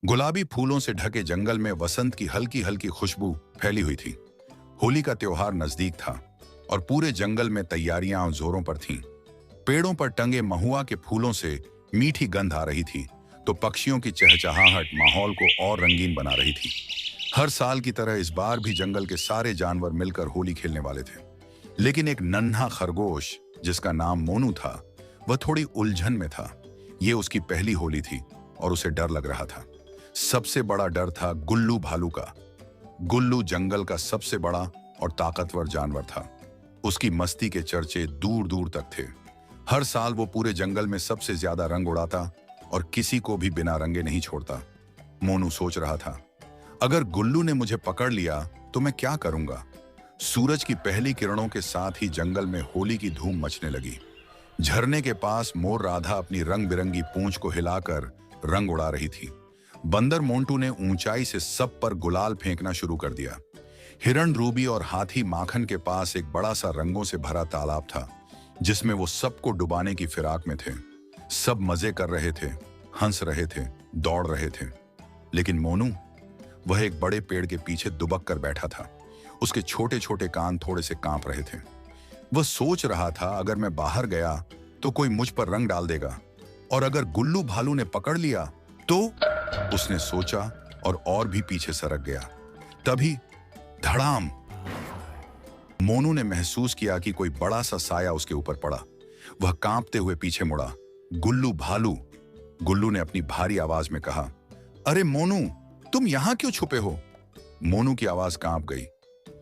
गुलाबी फूलों से ढके जंगल में वसंत की हल्की हल्की खुशबू फैली हुई थी। होली का त्योहार नजदीक था और पूरे जंगल में तैयारियां जोरों पर थीं। पेड़ों पर टंगे महुआ के फूलों से मीठी गंध आ रही थी, तो पक्षियों की चहचहाहट माहौल को और रंगीन बना रही थी। हर साल की तरह इस बार भी जंगल के सारे जानवर मिलकर होली खेलने वाले थे, लेकिन एक नन्हा खरगोश जिसका नाम मोनू था, वह थोड़ी उलझन में था। ये उसकी पहली होली थी और उसे डर लग रहा था। सबसे बड़ा डर था गुल्लू भालू का। गुल्लू जंगल का सबसे बड़ा और ताकतवर जानवर था। उसकी मस्ती के चर्चे दूर दूर तक थे। हर साल वो पूरे जंगल में सबसे ज्यादा रंग उड़ाता और किसी को भी बिना रंगे नहीं छोड़ता। मोनू सोच रहा था, अगर गुल्लू ने मुझे पकड़ लिया तो मैं क्या करूंगा। सूरज की पहली किरणों के साथ ही जंगल में होली की धूम मचने लगी। झरने के पास मोर राधा अपनी रंग बिरंगी पूंछ को हिलाकर रंग उड़ा रही थी। बंदर मोंटू ने ऊंचाई से सब पर गुलाल फेंकना शुरू कर दिया। हिरण रूबी और हाथी माखन के पास एक बड़ा सा रंगों से भरा तालाब था, जिसमें वो सबको डुबाने की फिराक में थे। सब मजे कर रहे थे, हंस रहे थे, दौड़ रहे थे। लेकिन मोनू, वह एक बड़े पेड़ के पीछे दुबक कर बैठा था। उसके छोटे छोटे कान थोड़े से कांप रहे थे। वह सोच रहा था, अगर मैं बाहर गया तो कोई मुझ पर रंग डाल देगा, और अगर गुल्लू भालू ने पकड़ लिया तो। उसने सोचा और भी पीछे सरक गया। तभी धड़ाम, मोनू ने महसूस किया कि कोई बड़ा सा साया उसके ऊपर पड़ा। वह कांपते हुए पीछे मुड़ा। गुल्लू भालू, गुल्लू ने अपनी भारी आवाज में कहा, अरे मोनू, तुम यहां क्यों छुपे हो? मोनू की आवाज कांप गई।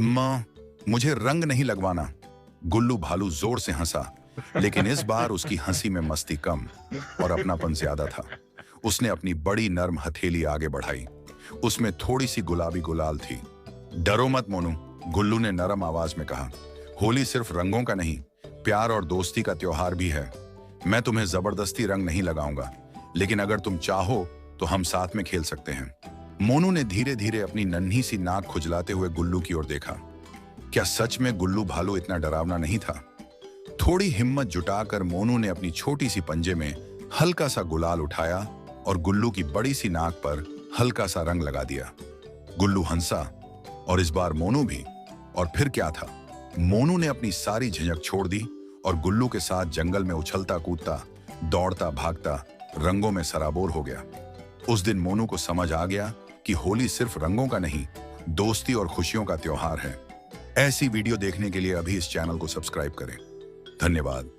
मां, मुझे रंग नहीं लगवाना। गुल्लू भालू जोर से हंसा, लेकिन इस बार उसकी हंसी में मस्ती कम और अपनापन ज्यादा था। उसने अपनी बड़ी नर्म हथेली आगे बढ़ाई। उसमें थोड़ी सी गुलाबी गुलाल थी। डरो मत मोनू, गुल्लू ने नरम आवाज में कहा। होली सिर्फ रंगों का नहीं, प्यार और दोस्ती का त्योहार भी है। मैं तुम्हें जबरदस्ती रंग नहीं लगाऊंगा, लेकिन अगर तुम चाहो तो हम साथ में खेल सकते हैं। मोनू ने धीरे धीरे अपनी नन्ही सी नाक खुजलाते हुए गुल्लू की ओर देखा। क्या सच में गुल्लू भालू इतना डरावना नहीं था? थोड़ी हिम्मत जुटाकर मोनू ने अपनी छोटी सी पंजे में हल्का सा गुलाल उठाया और गुल्लू की बड़ी सी नाक पर हल्का सा रंग लगा दिया। गुल्लू हंसा और इस बार मोनू भी। और फिर क्या था, मोनू ने अपनी सारी झिझक छोड़ दी और गुल्लू के साथ जंगल में उछलता कूदता, दौड़ता भागता, रंगों में सराबोर हो गया। उस दिन मोनू को समझ आ गया कि होली सिर्फ रंगों का नहीं, दोस्ती और खुशियों का त्योहार है। ऐसी वीडियो देखने के लिए अभी इस चैनल को सब्सक्राइब करें। धन्यवाद।